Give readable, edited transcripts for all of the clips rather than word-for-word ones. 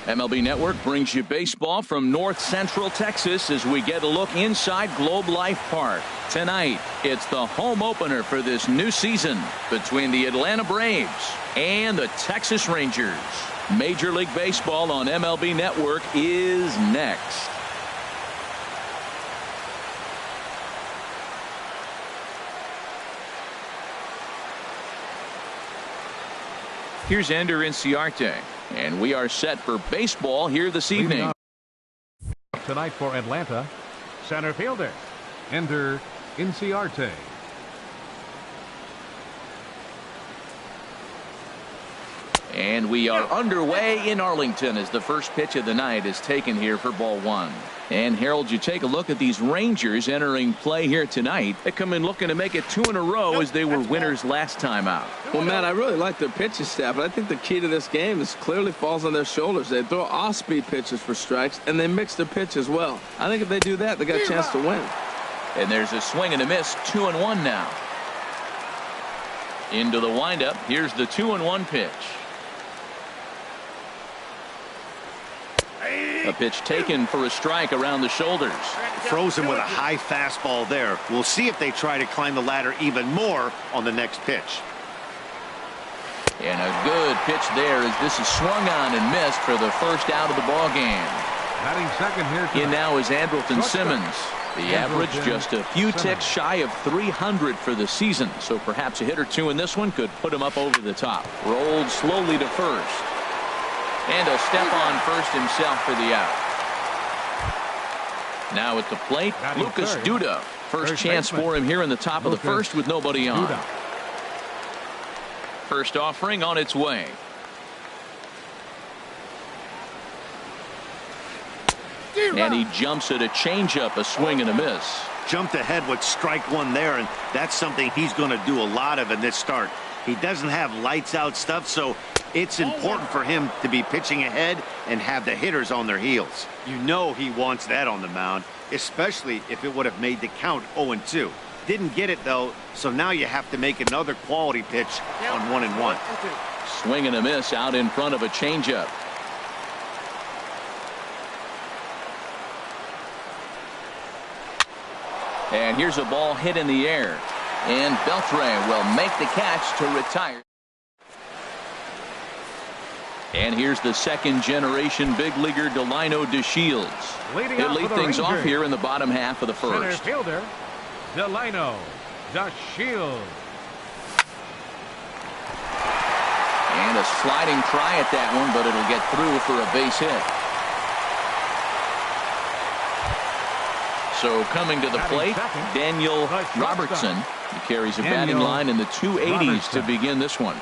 MLB Network brings you baseball from North Central Texas as we get a look inside Globe Life Park. Tonight, it's the home opener for this new season between the Atlanta Braves and the Texas Rangers. Major League Baseball on MLB Network is next. Here's Ender Inciarte, and we are set for baseball here this evening. Tonight for Atlanta, center fielder Ender Inciarte. And we are underway in Arlington as the first pitch of the night is taken here for ball one. And Harold, you take a look at these Rangers entering play here tonight. They come in looking to make it 2 in a row as they were winners last time out. Well, Matt, I really like their pitching staff, but I think the key to this game is clearly falls on their shoulders. They throw off-speed pitches for strikes, and they mix their pitch as well. I think if they do that, they got a chance to win. And there's a swing and a miss, 2-1 now. Into the windup. Here's the 2-1 pitch. A pitch taken for a strike around the shoulders. Frozen with a high fastball there. We'll see if they try to climb the ladder even more on the next pitch. And a good pitch there as this is swung on and missed for the first out of the ball game. Batting second here. In now is Andrelton Simmons. The average just a few ticks shy of 300 for the season. So perhaps a hit or two in this one could put him up over the top. Rolled slowly to first. And a step on first himself for the out. Now at the plate, Lucas Duda. First chance for him here in the top of the first with nobody on. First offering on its way. And he jumps at a changeup, a swing and a miss. Jumped ahead with strike one there, and that's something he's going to do a lot of in this start. He doesn't have lights out stuff, so it's important for him to be pitching ahead and have the hitters on their heels. You know he wants that on the mound, especially if it would have made the count 0-2. Didn't get it though, so now you have to make another quality pitch on 1-1. Swing and a miss out in front of a changeup. And here's a ball hit in the air. And Beltre will make the catch to retire. And here's the second generation big leaguer Delino DeShields. He'll lead things off here in the bottom half of the first. Center fielder Delino DeShields. And a sliding try at that one, but it'll get through for a base hit. So coming to the plate, Daniel Robertson. He carries a batting line in the 280s to begin this one.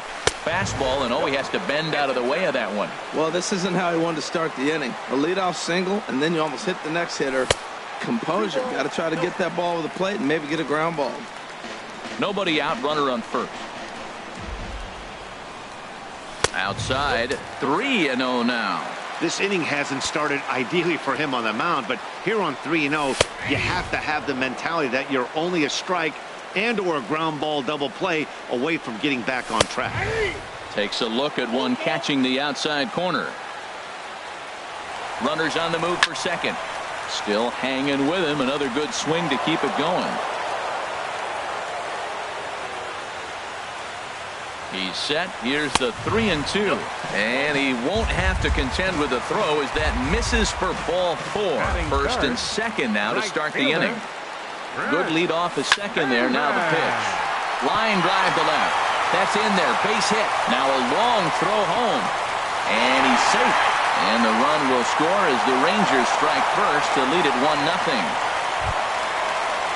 Fastball, and he has to bend out of the way of that one. Well, this isn't how he wanted to start the inning. A leadoff single, and then you almost hit the next hitter. Composure. Got to try to get that ball over the plate and maybe get a ground ball. Nobody out, runner on first. Outside, 3-0 now. This inning hasn't started ideally for him on the mound, but here on 3-0, you have to have the mentality that you're only a strike and or a ground ball double play away from getting back on track. Takes a look at one catching the outside corner. Runners on the move for second. Still hanging with him. Another good swing to keep it going. He's set. Here's the 3-2. And he won't have to contend with the throw as that misses for ball 4. First and second now to start the inning. Good lead off a second there. Now the pitch. Line drive to left. That's in there. Base hit. Now a long throw home. And he's safe. And the run will score as the Rangers strike first to lead it 1-0.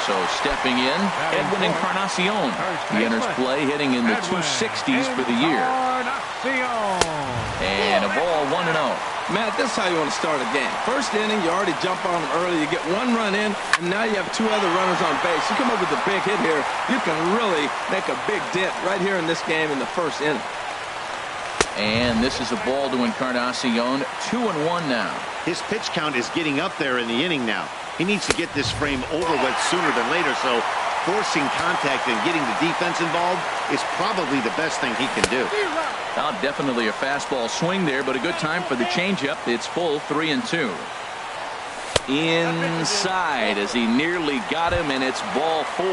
So stepping in, Edwin Encarnacion. He enters play hitting in the 260s for the year. And a ball 1-0. Matt, this is how you want to start a game. First inning, you already jump on them early. You get one run in, and now you have 2 other runners on base. You come up with a big hit here, you can really make a big dent right here in this game in the first inning. And this is a ball to Encarnacion. 2-1 now. His pitch count is getting up there in the inning now. He needs to get this frame over with sooner than later, so forcing contact and getting the defense involved is probably the best thing he can do. Definitely a fastball swing there, but a good time for the changeup. It's full 3-2. Inside as he nearly got him, and it's ball 4.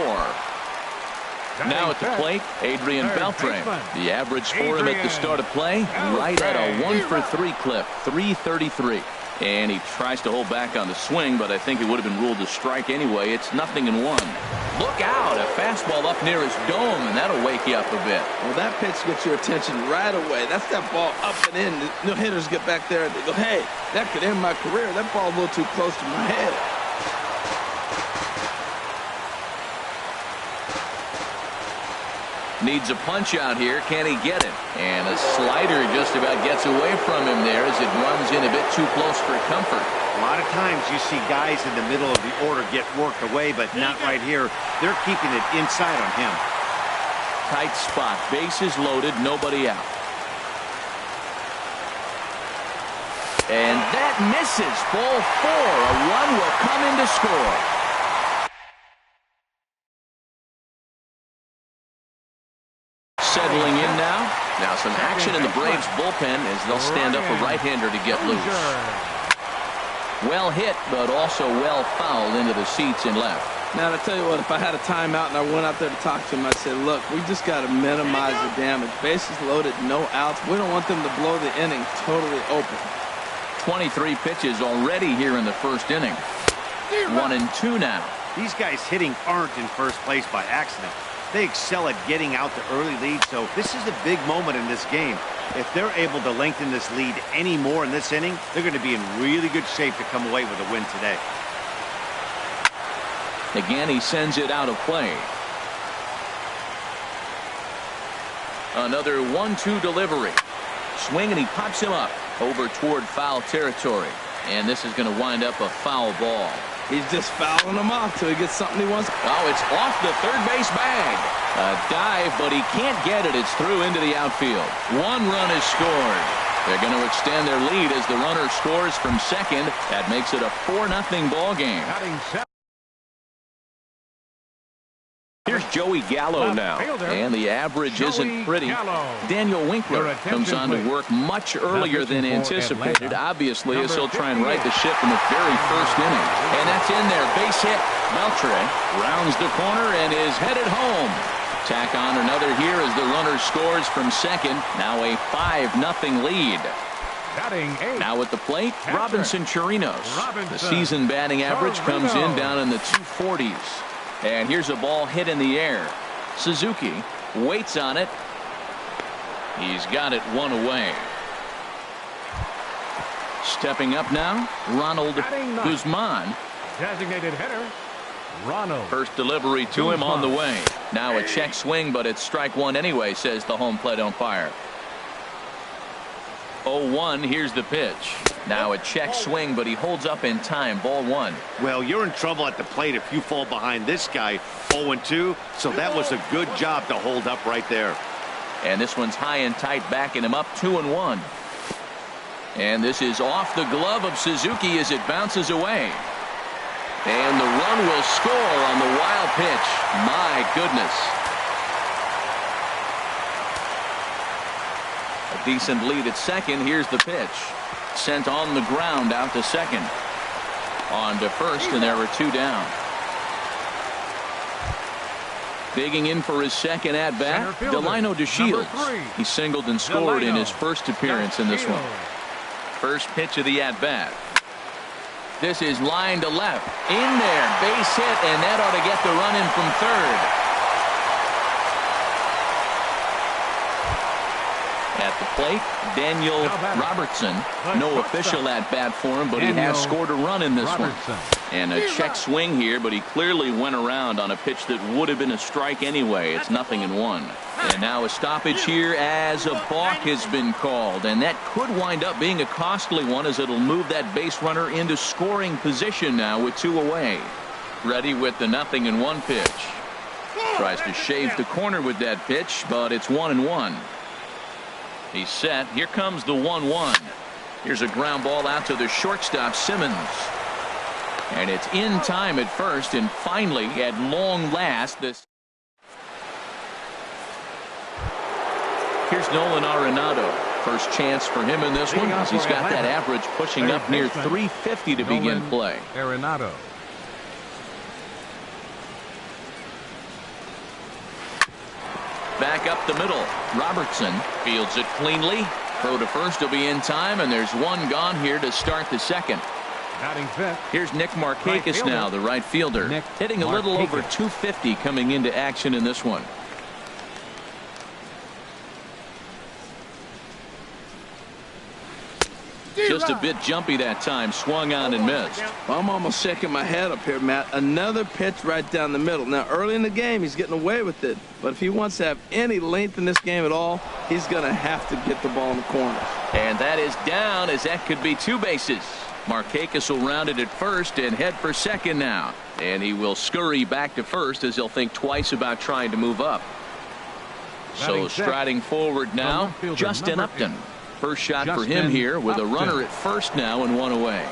Now at the plate, Adrian Beltre. The average for him at the start of play, right at a 1-for-3 clip, 333. And he tries to hold back on the swing, but I think it would have been ruled a strike anyway. It's 0-1. Look out, a fastball up near his dome, and that'll wake you up a bit. Well, that pitch gets your attention right away. That's that ball up and in. The hitters get back there and they go, hey, that could end my career. That ball's a little too close to my head. Needs a punch out here. Can he get it? And a slider just about gets away from him there as it runs in a bit too close for comfort. A lot of times you see guys in the middle of the order get worked away, but not right here. They're keeping it inside on him. Tight spot. Bases loaded. Nobody out. And that misses. Ball 4. A run will come in to score. Settling in now. Now some action in the Braves bullpen as they'll stand up a right-hander to get loose. Well hit, but also well fouled into the seats in left. Now, I tell you what, if I had a timeout and I went out there to talk to him, I'd say, look, we just got to minimize the damage. Bases loaded, no outs. We don't want them to blow the inning totally open. 23 pitches already here in the first inning. 1-2 now. These guys hitting aren't in first place by accident. They excel at getting out the early lead, so this is a big moment in this game. If they're able to lengthen this lead any more in this inning, they're going to be in really good shape to come away with a win today. Again, he sends it out of play. Another 1-2 delivery. Swing, and he pops him up over toward foul territory. And this is going to wind up a foul ball. He's just fouling him off till he gets something he wants. Oh, it's off the third base bag. A dive, but he can't get it. It's through into the outfield. 1 run is scored. They're going to extend their lead as the runner scores from second. That makes it a 4-0 ball game. Here's Joey Gallo now, and the average isn't pretty. Daniel Winkler comes on to work much earlier than anticipated, obviously, as he'll try and right the ship in the very first inning. And that's in there. Base hit. Beltre rounds the corner and is headed home. Tack on another here as the runner scores from second. Now a 5-0 lead. Now at the plate, Robinson Chirinos. The season batting average comes in down in the 240s. And here's a ball hit in the air. Suzuki waits on it. He's got it 1 away. Stepping up now, Ronald Guzman. Designated hitter, Ronald. First delivery to him on the way. Now a check swing, but it's strike 1 anyway, says the home plate umpire. 0-1, here's the pitch. Now a check swing, but he holds up in time. Ball 1. Well, you're in trouble at the plate if you fall behind this guy. 0-2, so that was a good job to hold up right there. And this one's high and tight, backing him up 2-1. And this is off the glove of Suzuki as it bounces away. And the run will score on the wild pitch. My goodness. A decent lead at second. Here's the pitch. Sent on the ground out to second. On to first, and there are 2 down. Digging in for his second at-bat, Delino DeShields. He singled and scored in his first appearance in this one. First pitch of the at-bat. This is line to left. In there, base hit, and that ought to get the run in from third. At the plate, Daniel Robertson. No official at-bat for him, but he has scored a run in this one. And a check swing here, but he clearly went around on a pitch that would have been a strike anyway. It's 0-1. And now a stoppage here as a balk has been called. And that could wind up being a costly one as it'll move that base runner into scoring position now with 2 away. Ready with the 0-1 pitch. Tries to shave the corner with that pitch, but it's 1-1. He's set. Here comes the 1-1. Here's a ground ball out to the shortstop, Simmons. And it's in time at first, and finally, at long last, this. Here's Nolan Arenado. First chance for him in this one, as he's got that average pushing up near 350 to begin play. Arenado. Back up the middle. Robertson fields it cleanly. Throw to first will be in time, and there's one gone here to start the second. Batting fifth. Here's Nick Markakis now, the right fielder. Hitting a little over 250 coming into action in this one. Just a bit jumpy that time. Swung on and missed. Well, I'm almost shaking my head up here, Matt. Another pitch right down the middle. Now, early in the game, he's getting away with it. But if he wants to have any length in this game at all, he's going to have to get the ball in the corner. And that is down, as that could be 2 bases. Markakis will round it at first and head for second now. And he will scurry back to first, as he'll think twice about trying to move up. So striding forward now, Justin Upton. First shot for him here with a runner at first now and 1 away.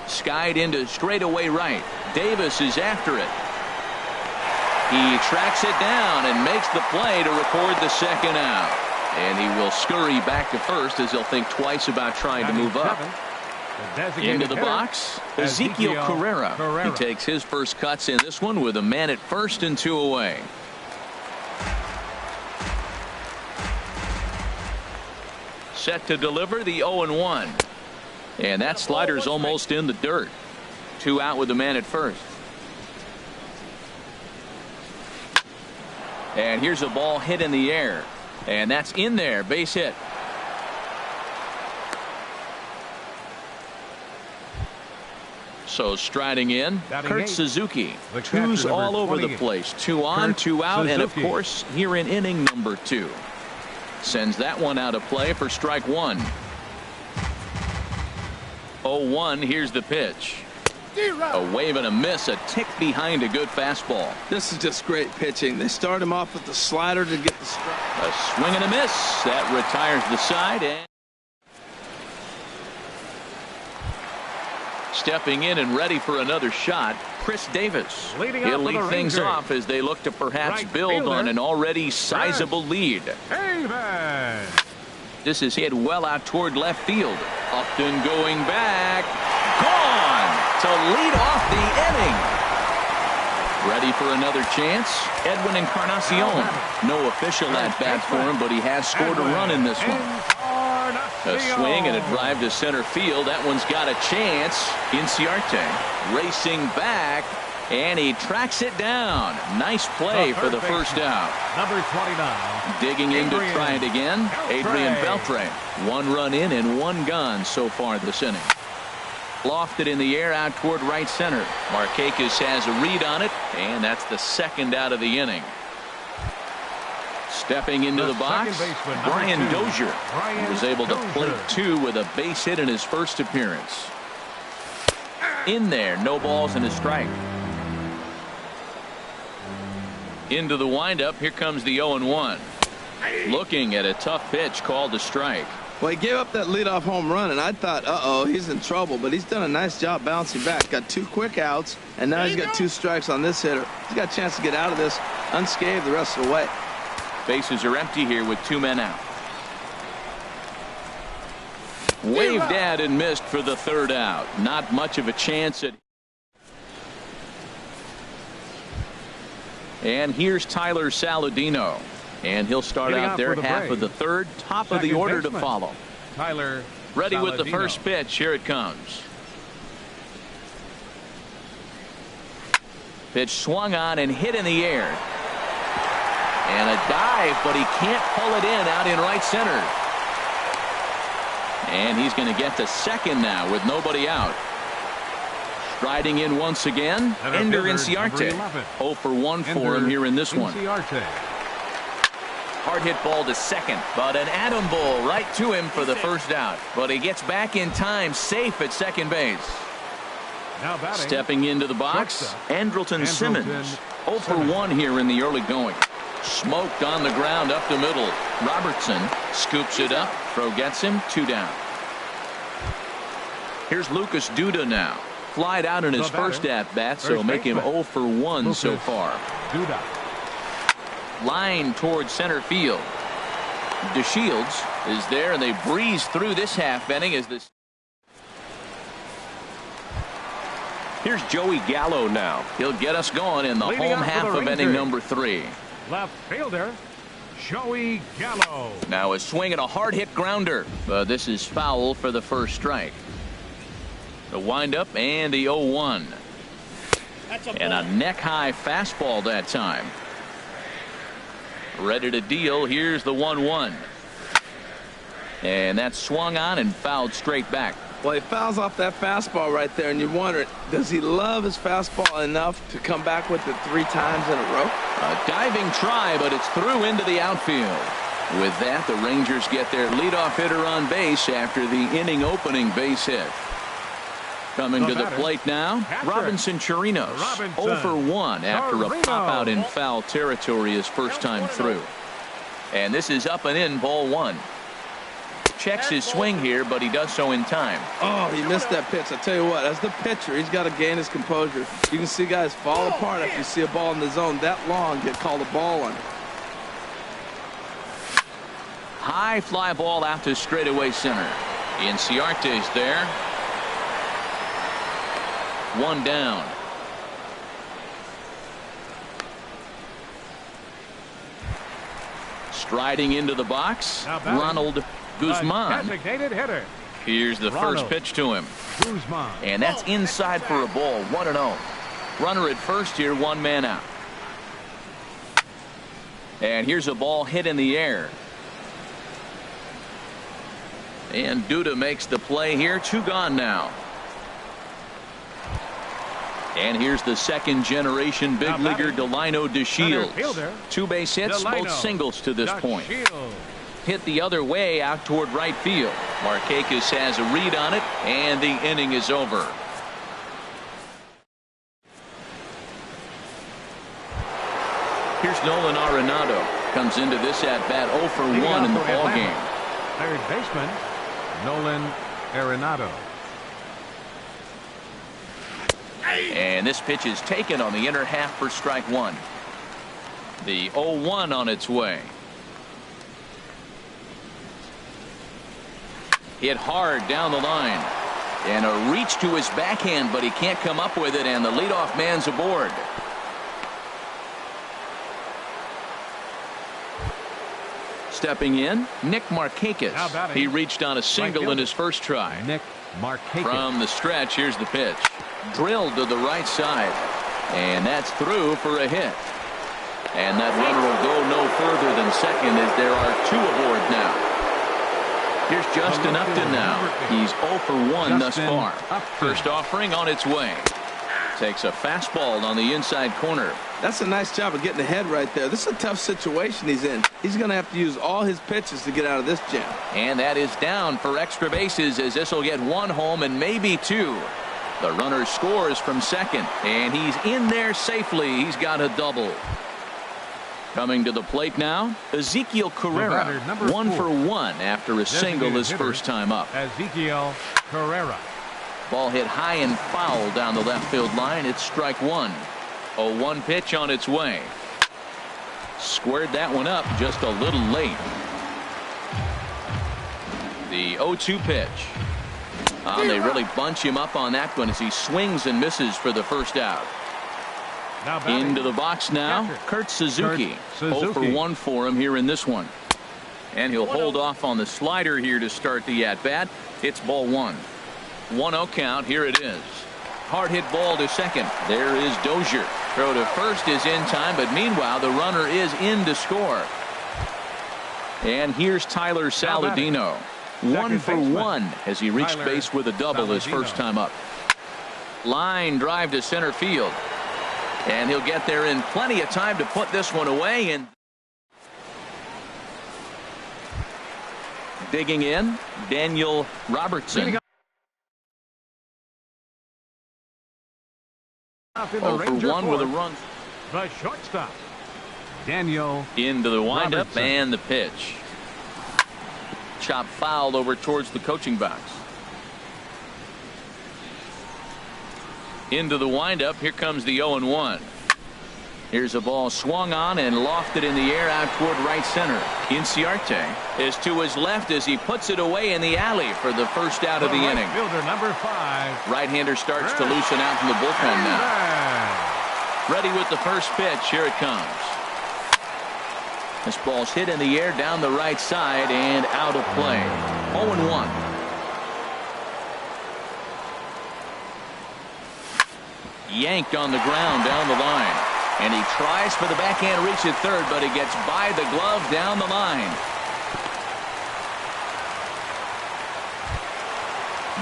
Skied into straightaway right. Davis is after it. He tracks it down and makes the play to record the second out. And he will scurry back to first, as he'll think twice about trying to move up. Into the box, Ezekiel Carrera. He takes his first cuts in this one with a man at first and 2 away. Set to deliver the 0-1. And that slider's almost in the dirt. 2 out with the man at first. And here's a ball hit in the air. And that's in there. Base hit. So striding in, Kurt Suzuki. 2's all over the place. 2 on, 2 out, and of course here in inning number 2. Sends that one out of play for strike 1. 0-1. Here's the pitch. A wave and a miss, a tick behind a good fastball. This is just great pitching. They start him off with the slider to get the strike. A swing and a miss. That retires the side. And stepping in and ready for another shot, Chris Davis. He'll lead things off as they look to perhaps build on an already sizable lead. This is hit well out toward left field. Upton going back. Gone to lead off the inning. Ready for another chance. Edwin Encarnacion. No official at bat for him, but he has scored a run in this one. A swing and a drive to center field. That one's got a chance. Inciarte racing back, and he tracks it down. Nice play for the first out. Number 29. Digging in to try it again, Adrian Beltre. 1 run in and 1 gone so far this inning. Lofted in the air out toward right center. Markakis has a read on it, and that's the second out of the inning. Stepping into the box, Brian Dozier was able to plate 2 with a base hit in his first appearance. In there, no balls and a strike. Into the windup, here comes the 0-1. Looking at a tough pitch called a strike. Well, he gave up that leadoff home run, and I thought, uh-oh, he's in trouble. But he's done a nice job bouncing back. Got 2 quick outs, and now he's got 2 strikes on this hitter. He's got a chance to get out of this unscathed the rest of the way. Bases are empty here with 2 men out. Waved at and missed for the 3rd out. Not much of a chance at. And here's Tyler Saladino. And he'll start out there half of the 3rd, top of the order to follow. Tyler ready with the first pitch. Here it comes. Pitch swung on and hit in the air. And a dive, but he can't pull it in out in right center. And he's going to get to second now with nobody out. Striding in once again, Ender Inciarte. 0 for 1 for him here in this one. Hard hit ball to second, but an atom ball right to him for the first out. But he gets back in time, safe at second base. Stepping into the box, Andrelton Simmons. 0 for 1 here in the early going. Smoked on the ground up the middle. Robertson scoops it up. Throw gets him. 2 down. Here's Lucas Duda now. flied out in his first at-bat, so make him 0 for 1 so far. Line towards center field. DeShields is there, and they breeze through this half inning as this. Here's Joey Gallo now. He'll get us going in the home half of inning number 3. Left fielder, Joey Gallo. Now a swing and a hard hit grounder. This is foul for the first strike. The windup and the 0-1. And a neck-high fastball that time. Ready to deal. Here's the 1-1. And that's swung on and fouled straight back. Well, he fouls off that fastball right there, and you wonder, does he love his fastball enough to come back with it 3 times in a row? A diving try, but it's through into the outfield. With that, the Rangers get their leadoff hitter on base after the inning-opening base hit. Coming to the plate now, Robinson Chirinos, 0 for 1 after a pop-out in foul territory his first time through. And this is up and in, ball 1. Checks his swing here, but he does so in time. Oh, he missed that pitch. I tell you what, as the pitcher, he's got to gain his composure. You can see guys fall apart if you see a ball in the zone that long, get called a ball on it. High fly ball out to straightaway center. Inciarte's there. 1 down. Striding into the box, Ronald Guzman. Here's the first pitch to him. And that's inside for a ball. 1-0. Runner at first here, 1 man out. And here's a ball hit in the air. And Duda makes the play here. 2 gone now. And here's the second generation big leaguer Delino DeShields. 2 base hits, both singles to this point. Hit the other way out toward right field. Markakis has a read on it, and the inning is over. Here's Nolan Arenado. Comes into this at bat 0 for 1 in the ball game. Third baseman Nolan Arenado. And this pitch is taken on the inner half for strike 1. The 0-1 on its way. Hit hard down the line. And a reach to his backhand, but he can't come up with it, and the leadoff man's aboard. Stepping in, Nick Markakis. He reached on a single in his first try. Nick Markakis. From the stretch, here's the pitch. Drilled to the right side. And that's through for a hit. And that runner will go no further than second as there are 2 aboard now. Here's Justin Upton now. He's 0 for 1 thus far. First offering on its way. Takes a fastball on the inside corner. That's a nice job of getting ahead right there. This is a tough situation he's in. He's going to have to use all his pitches to get out of this jam. And that is down for extra bases as this will get 1 home and maybe 2. The runner scores from second, and he's in there safely. He's got a double. Coming to the plate now, Ezekiel Carrera, 1 for 1 after a single his first time up. Ezekiel Carrera. Ball hit high and foul down the left field line. It's strike 1. 0-1 pitch on its way. Squared that one up just a little late. The 0-2 pitch. They really bunch him up on that one as he swings and misses for the first out. Into the box now, Kurt Suzuki. 0 for 1 for him here in this one. And he'll hold off on the slider here to start the at-bat. It's ball 1. 1-0 count. Here it is. Hard hit ball to second. There is Dozier. Throw to first is in time, but meanwhile the runner is in to score. And here's Tyler Saladino. 1 for 1 as he reached base with a double his first time up. Line drive to center field. And he'll get there in plenty of time to put this one away. And digging in, Daniel Robertson. 0 for 1 with a run. The shortstop, Daniel. Into the windup Robertson. And the pitch. Chop fouled over towards the coaching box. Into the windup. Here comes the 0-1. Here's a ball swung on and lofted in the air out toward right center. Inciarte is to his left as he puts it away in the alley for the first out of the inning. Fielder number 5. Right-hander starts to loosen out from the bullpen now. Ready with the first pitch. Here it comes. This ball's hit in the air down the right side and out of play. 0-1. Yanked on the ground down the line. And he tries for the backhand reach at third, but he gets by the glove down the line.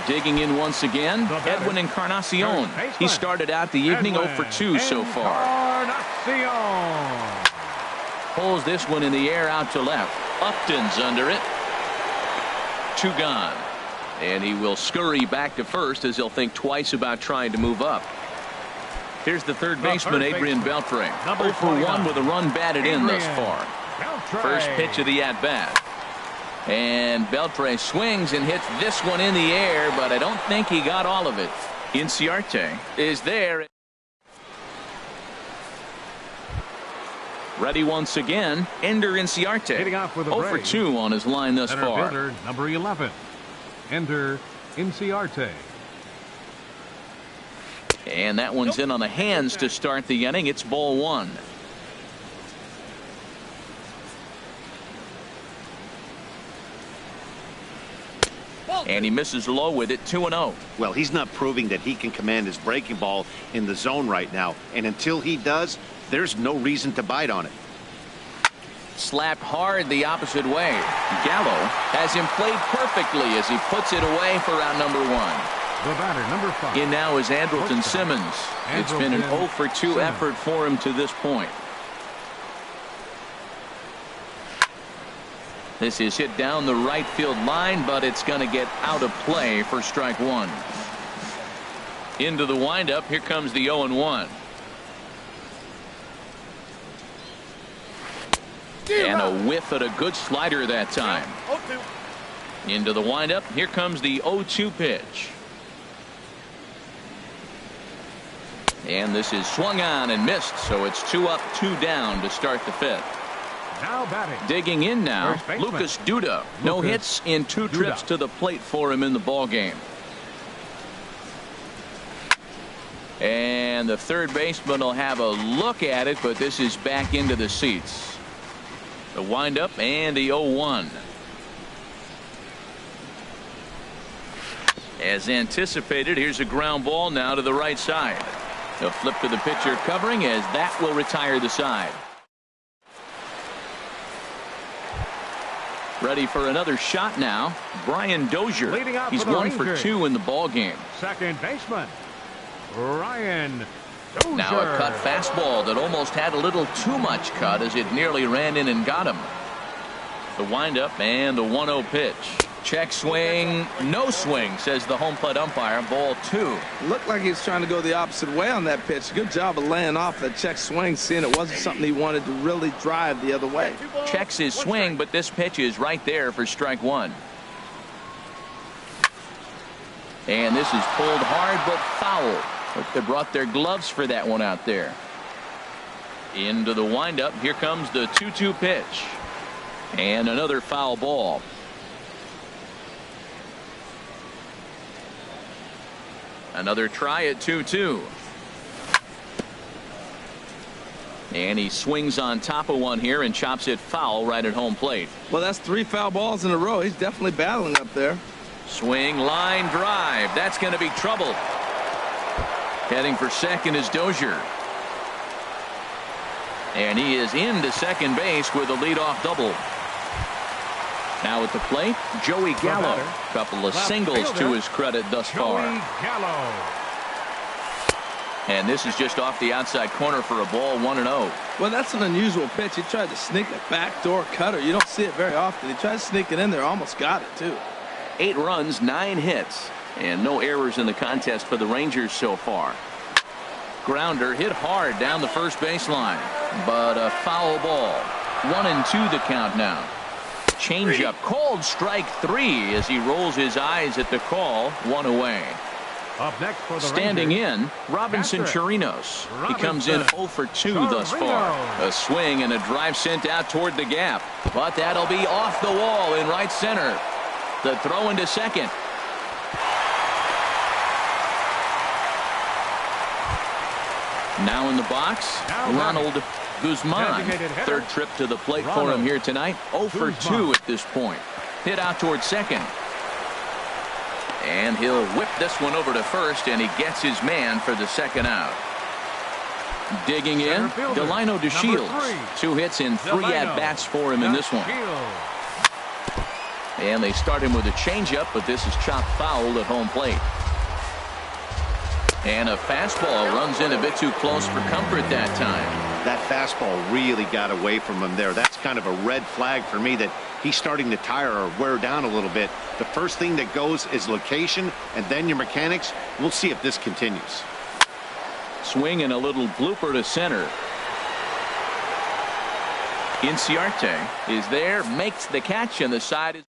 Digging in once again, Edwin Encarnacion. He started out the evening 0 for 2 so far. Pulls this one in the air out to left. Upton's under it. 2 gone. And he will scurry back to first as he'll think twice about trying to move up. Here's the third baseman, Adrian Beltre. 0 for 1 with a run batted in thus far. First pitch of the at-bat. And Beltre swings and hits this one in the air, but I don't think he got all of it. Inciarte is there. Ready once again, Ender Inciarte. 0 for 2 on his line thus far. Fielder number 11, Ender Inciarte. And that one's in on the hands to start the inning. It's ball 1. And he misses low with it. 2-0. Well, he's not proving that he can command his breaking ball in the zone right now. And until he does, there's no reason to bite on it. Slapped hard the opposite way. Gallo has him played perfectly as he puts it away for out number 1. The batter, number 5. In now is Andrelton Simmons. It's been an 0 for 2 effort for him to this point. This is hit down the right field line, but it's going to get out of play for strike 1. Into the windup. Here comes the 0-1. And a whiff at a good slider that time. Into the windup. Here comes the 0-2 pitch. And this is swung on and missed, so it's 2 up, 2 down to start the 5th. Now batting. Digging in now, Lucas Duda. No hits in 2 trips to the plate for him in the ball game. And the third baseman will have a look at it, but this is back into the seats. The windup and the 0-1. As anticipated, here's a ground ball now to the right side. The flip to the pitcher covering as that will retire the side. Ready for another shot now. Brian Dozier. He's 1 for 2 in the ball game. Second baseman, Brian Dozier. Now a cut fastball that almost had a little too much cut as it nearly ran in and got him. The windup and the 1-0 pitch. Check swing, no swing, says the home plate umpire. Ball 2. Looked like he was trying to go the opposite way on that pitch. Good job of laying off that check swing, seeing it wasn't something he wanted to really drive the other way. Checks his swing, but this pitch is right there for strike 1. And this is pulled hard but foul. But they brought their gloves for that one out there. Into the windup. Here comes the 2-2 pitch. And another foul ball. Another try at 2-2. And he swings on top of one here and chops it foul right at home plate. Well, that's 3 foul balls in a row. He's definitely battling up there. Swing, line drive. That's going to be trouble. Heading for second is Dozier. And he is into second base with a leadoff double. Now at the plate, Joey Gallo. Couple of singles to his credit thus far. Gallo. And this is just off the outside corner for a ball, 1-0. Well, that's an unusual pitch. He tried to sneak a backdoor cutter. You don't see it very often. He tried to sneak it in there, almost got it too. 8 runs, 9 hits, and no errors in the contest for the Rangers so far. Grounder hit hard down the first baseline, but a foul ball. 1-2 the count now. Changeup called strike 3 as he rolls his eyes at the call. 1 away. Up next for the Standing Rangers, in, Robinson catcher, Chirinos. He comes in 0 for 2 thus far. A swing and a drive sent out toward the gap. But that'll be off the wall in right center. The throw into second. Now in the box, Ronald Guzman. Third trip to the plate for him here tonight. 0 for 2 at this point. Hit out toward second. And he'll whip this one over to first, and he gets his man for the second out. Digging in, Delino DeShields. 2 hits and 3 at-bats for him in this one. And they start him with a changeup, but this is chopped foul at home plate. And a fastball runs in a bit too close for comfort that time. That fastball really got away from him there. That's kind of a red flag for me that he's starting to tire or wear down a little bit. The first thing that goes is location and then your mechanics. We'll see if this continues. Swing and a little blooper to center. Inciarte is there, makes the catch, and the side is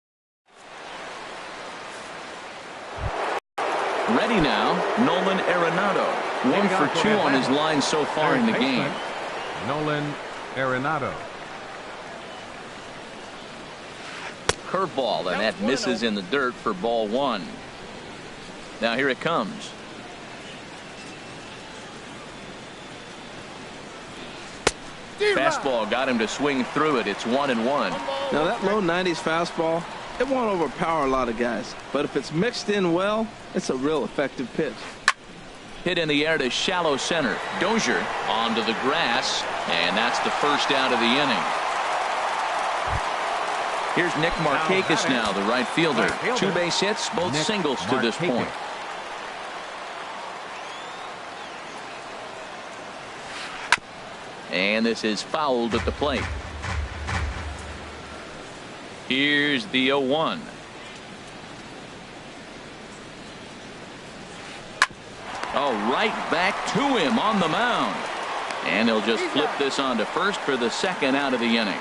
ready now. Nolan Arenado, 1 for 2 on his line so far in the game. Nolan Arenado. Curveball, and that misses in the dirt for ball 1. Now here it comes. Fastball got him to swing through it. It's 1-1. Now that low 90s fastball, it won't overpower a lot of guys, but if it's mixed in well, it's a real effective pitch. Hit in the air to shallow center. Dozier onto the grass, and that's the first out of the inning. Here's Nick Markakis now, the right fielder. 2 base hits, both singles to this point. And this is fouled at the plate. Here's the 0-1. Oh, right back to him on the mound. And he'll just flip this on to first for the second out of the inning.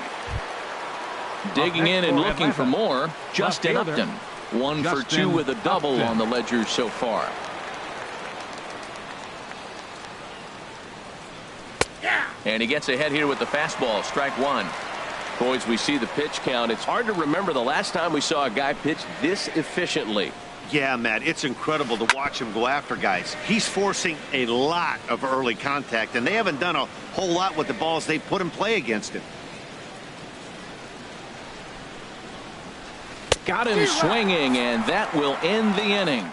Digging in and looking for more, Justin Upton. 1 for 2 with a double on the ledger so far. And he gets ahead here with the fastball, strike 1. Boys, we see the pitch count. It's hard to remember the last time we saw a guy pitch this efficiently. Yeah, Matt, it's incredible to watch him go after guys. He's forcing a lot of early contact, and they haven't done a whole lot with the balls they've put in play against him. Got him swinging, and that will end the inning.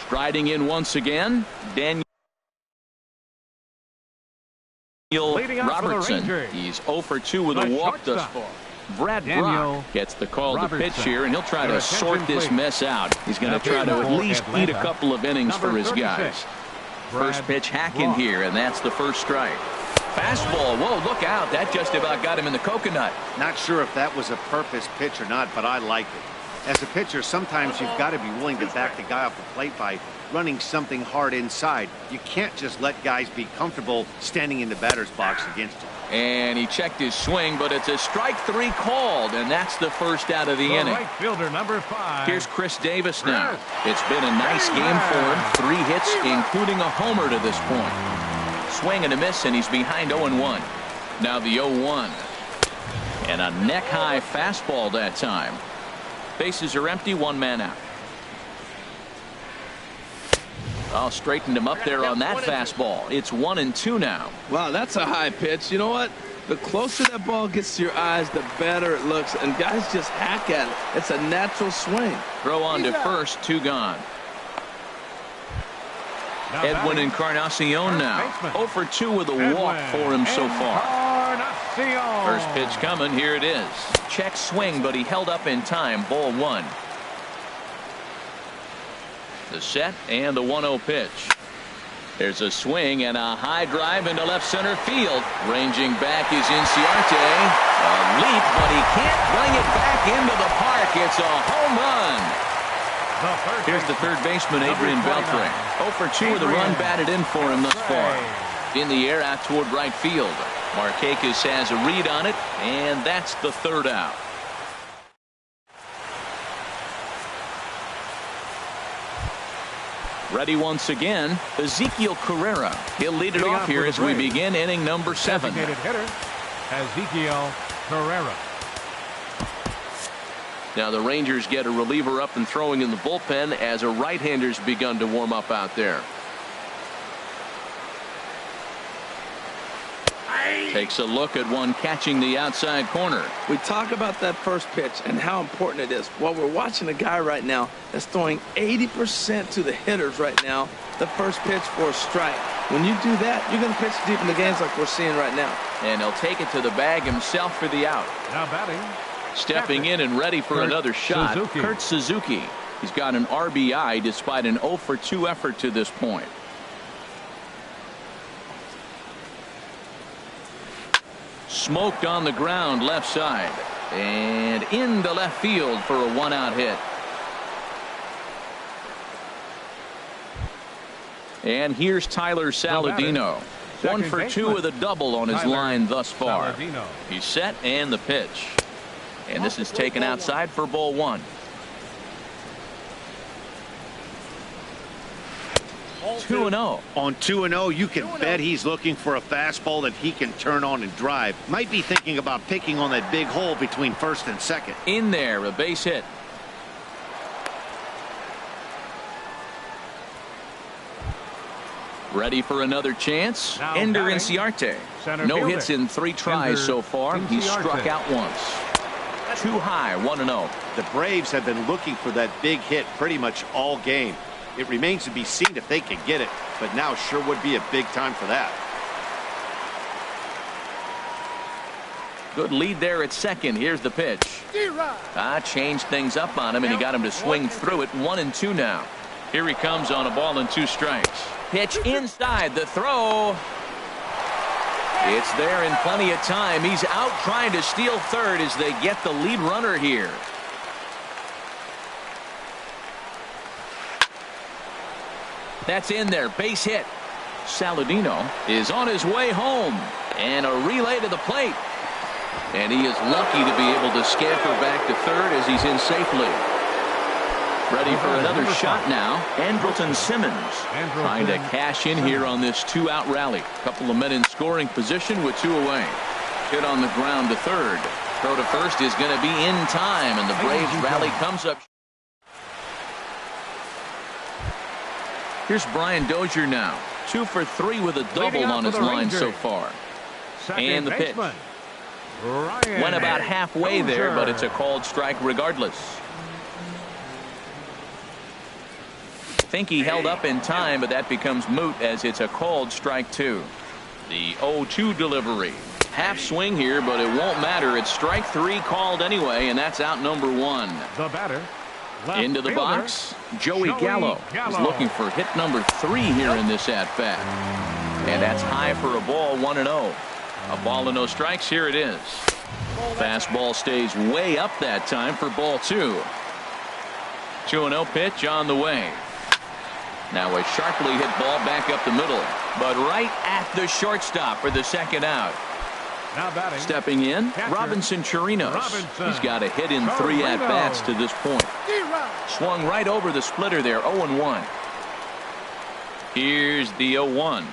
Striding in once again, Daniel Robertson. He's 0 for 2 with a walk thus far. Brad Brock gets the call to pitch here, and he'll try to sort this mess out. He's going to try to at least eat a couple of innings for his guys. First pitch hacking here, and that's the first strike. Fastball. Whoa, look out. That just about got him in the coconut. Not sure if that was a purpose pitch or not, but I like it. As a pitcher, sometimes you've got to be willing to back the guy off the plate by running something hard inside. You can't just let guys be comfortable standing in the batter's box against you. And he checked his swing, but it's a strike 3 called, and that's the first out of the inning. Right fielder, number 5. Here's Chris Davis now. It's been a nice game for him. 3 hits, including a homer to this point. Swing and a miss, and he's behind 0-1. Now the 0-1. And a neck-high fastball that time. Bases are empty, 1 man out. I'll straighten him up there on that fastball. It's 1-2 now. Wow, that's a high pitch. You know what? The closer that ball gets to your eyes, the better it looks, and guys just hack at it. It's a natural swing. Throw on to first, 2 gone. Edwin Encarnacion now. 0 for 2 with a walk for him so far. First pitch coming. Here it is. Check swing, but he held up in time. Ball 1. The set and the 1-0 pitch. There's a swing and a high drive into left center field. Ranging back is Inciarte. A leap, but he can't bring it back into the park. It's a home run. Here's the third baseman, Adrian Beltre. 0 for 2 with a run batted in for him thus far. In the air out toward right field. Markakis has a read on it, and that's the third out. Ready once again, Ezekiel Carrera. He'll lead it off here as we begin inning number 7. Designated hitter, Ezekiel Carrera. Now the Rangers get a reliever up and throwing in the bullpen as a right-hander's begun to warm up out there. Takes a look at one catching the outside corner. We talk about that first pitch and how important it is. Well, we're watching a guy right now that's throwing 80% to the hitters right now. The first pitch for a strike. When you do that, you're going to pitch deep in the games like we're seeing right now. And he'll take it to the bag himself for the out. Now batting. Stepping in and ready for another shot, Suzuki. Kurt Suzuki. He's got an RBI despite an 0 for 2 effort to this point. Smoked on the ground left side and into left field for a 1-out hit. And here's Tyler Saladino. 1 for 2 with a double on his line thus far. He's set and the pitch. And this is taken outside for ball 1. 2-0. On 2-0, you can bet he's looking for a fastball that he can turn on and drive. Might be thinking about picking on that big hole between first and second. In there, a base hit. Ready for another chance. Now Ender batting, Inciarte. center No fielder, hits in 3 tries Ender so far. He's Inciarte. struck out once. Too high, 1-0. The Braves have been looking for that big hit pretty much all game. It remains to be seen if they can get it, but now sure would be a big time for that. Good lead there at second. Here's the pitch. Changed things up on him, and he got him to swing through it. 1-2 now. Here he comes on a ball and 2 strikes. Pitch inside. The throw. It's there in plenty of time. He's out trying to steal third as they get the lead runner here. That's in there. Base hit. Saladino is on his way home. And a relay to the plate. And he is lucky to be able to scamper back to third as he's in safely. Ready for another shot now. Andrelton Simmons trying to cash in here on this 2-out rally. Couple of men in scoring position with 2 away. Hit on the ground to third. Throw to first is going to be in time, and the Braves rally comes up. Here's Brian Dozier now. 2 for 3 with a double on his line so far. And the pitch. Went about halfway there, but it's a called strike regardless. Think he held up in time, but that becomes moot as it's a called strike 2. The 0-2 delivery. Half swing here, but it won't matter. It's strike 3 called anyway, and that's out number 1. The batter. Into the box, Joey Gallo is looking for hit number 3 here in this at-bat. And that's high for a ball, 1-0. A ball and no strikes. Here it is. Fastball stays way up that time for ball 2. 2-0 pitch on the way. Now a sharply hit ball back up the middle, but right at the shortstop for the 2nd out. Now batting. Stepping in, Catcher, Robinson Chirinos. Robinson. He's got a hit in 3 at-bats to this point. Swung right over the splitter there, 0-1. Here's the 0-1.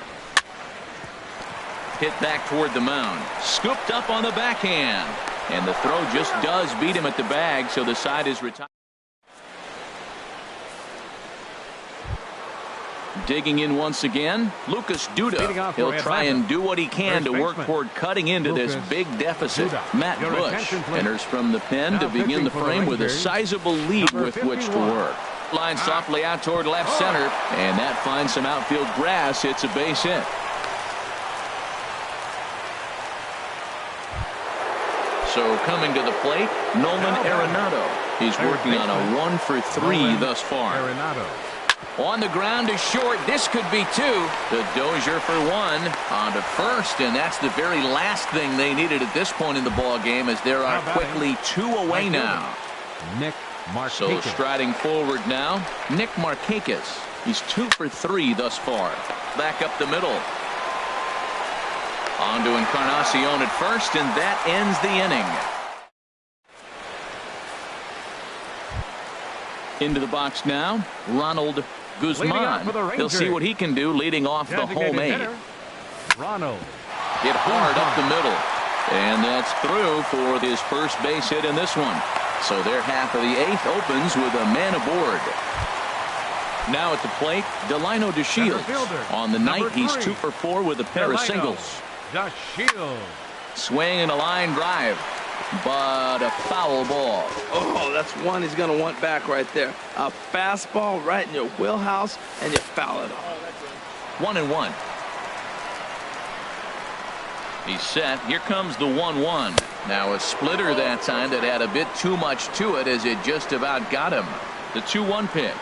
Hit back toward the mound. Scooped up on the backhand. And the throw just does beat him at the bag, so the side is retired. Digging in once again, Lucas Duda. He'll try and do what he can to work toward cutting into this big deficit. Matt Bush enters from the pen to begin the frame with a sizable lead with which to work. Line softly out toward left center, and that finds some outfield grass. It's a base hit. So coming to the plate, Nolan Arenado. He's working on a 1 for 3 thus far. On the ground to short. This could be 2. The Dozier for 1 on to first, and that's the very last thing they needed at this point in the ball game, as there are quickly 2 away now. Nick Markakis. So striding forward now, Nick Markakis. He's 2 for 3 thus far. Back up the middle. On to Encarnacion at first, and that ends the inning. Into the box now, Ronald off for the Guzman. He'll see Rangers. what he can do leading off the Designated home eight. hitter, Ronald. Hit hard up the middle. And that's through for his first base hit in this one. So their half of the eighth opens with a man aboard. Now at the plate, Delino DeShields. fielder, On the number night, he's 3. 2 for 4 with a pair of Delino. singles. DeShields. Swing and a line drive, but a foul ball. Oh, that's one he's going to want back right there. A fastball right in your wheelhouse, and you foul it off. 1-1. He's set. Here comes the 1-1. Now a splitter that time that had a bit too much to it as it just about got him. The 2-1 pitch.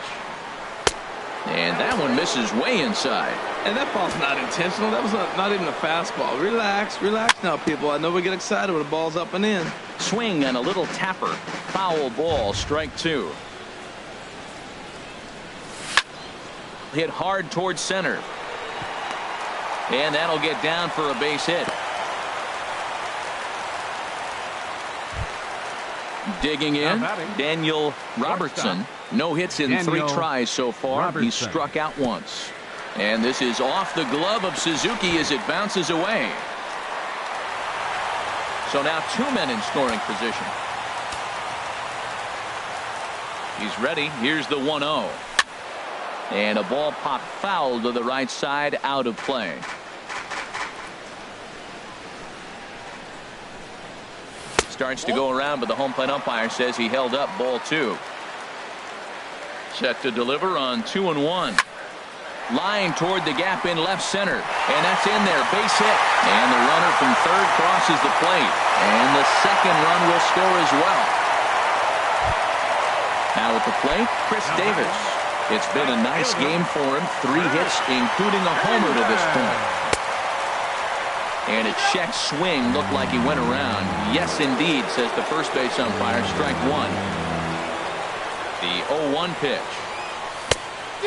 And that one misses way inside. And that ball's not intentional. That was not even a fastball. Relax, relax now, people. I know we get excited when the ball's up and in. Swing and a little tapper. Foul ball, strike 2. Hit hard towards center. And that'll get down for a base hit. Digging in, Daniel Robertson. No hits in 3 tries so far. He's struck out once. And this is off the glove of Suzuki as it bounces away. So now 2 men in scoring position. He's ready. Here's the 1-0. And a ball popped foul to the right side, out of play. Starts to go around, but the home plate umpire says he held up ball 2. Set to deliver on 2-1. Line toward the gap in left center. And that's in there. Base hit. And the runner from third crosses the plate. And the second run will score as well. Now at the plate, Chris Davis. It's been a nice game for him. 3 hits, including a homer to this point. And a check swing looked like he went around. Yes, indeed, says the first base umpire. Strike 1. The 0-1 pitch.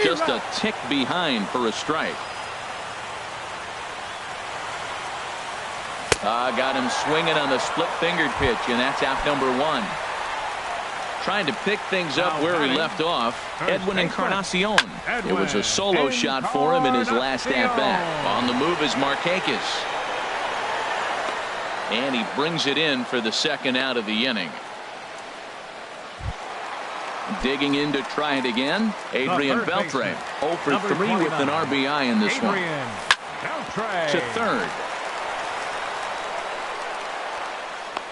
Just a tick behind for a strike. Got him swinging on the split-fingered pitch, and that's out number 1. Trying to pick things up where he left off, Edwin Encarnacion. It was a solo shot for him in his last at-bat. On the move is Markakis. And he brings it in for the second out of the inning. Digging in to try it again, Adrian Beltre. 0 for 3 with an RBI in this one. To third.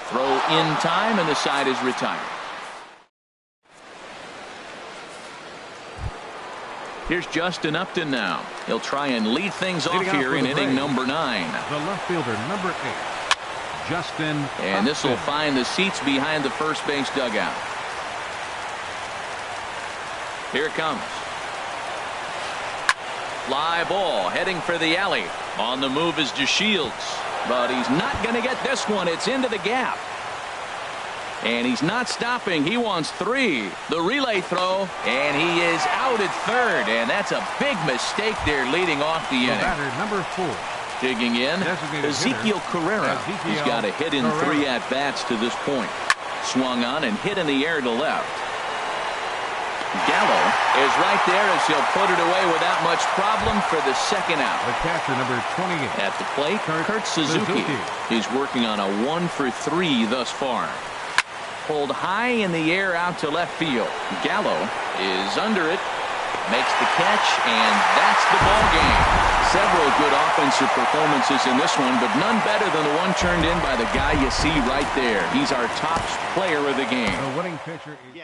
Throw in time, and the side is retired. Here's Justin Upton now. He'll try and lead things off here in inning number 9. The left fielder, number 8. Justin And this will find the seats behind the first base dugout. Here it comes. Fly ball heading for the alley. On the move is DeShields. But he's not going to get this one. It's into the gap. And he's not stopping. He wants 3. The relay throw. And he is out at third. And that's a big mistake there leading off the inning. batter, number 4. Digging in, Ezekiel Carrera. He's got a hit in 3 at-bats to this point. Swung on and hit in the air to left. Gallo is right there as he'll put it away without much problem for the second out. The catcher, number 28. At the plate, Kurt Suzuki. He's working on a 1 for 3 thus far. Pulled high in the air out to left field. Gallo is under it. Makes the catch, and that's the ball game. Several good offensive performances in this one, but none better than the one turned in by the guy you see right there. He's our top player of the game. The winning pitcher is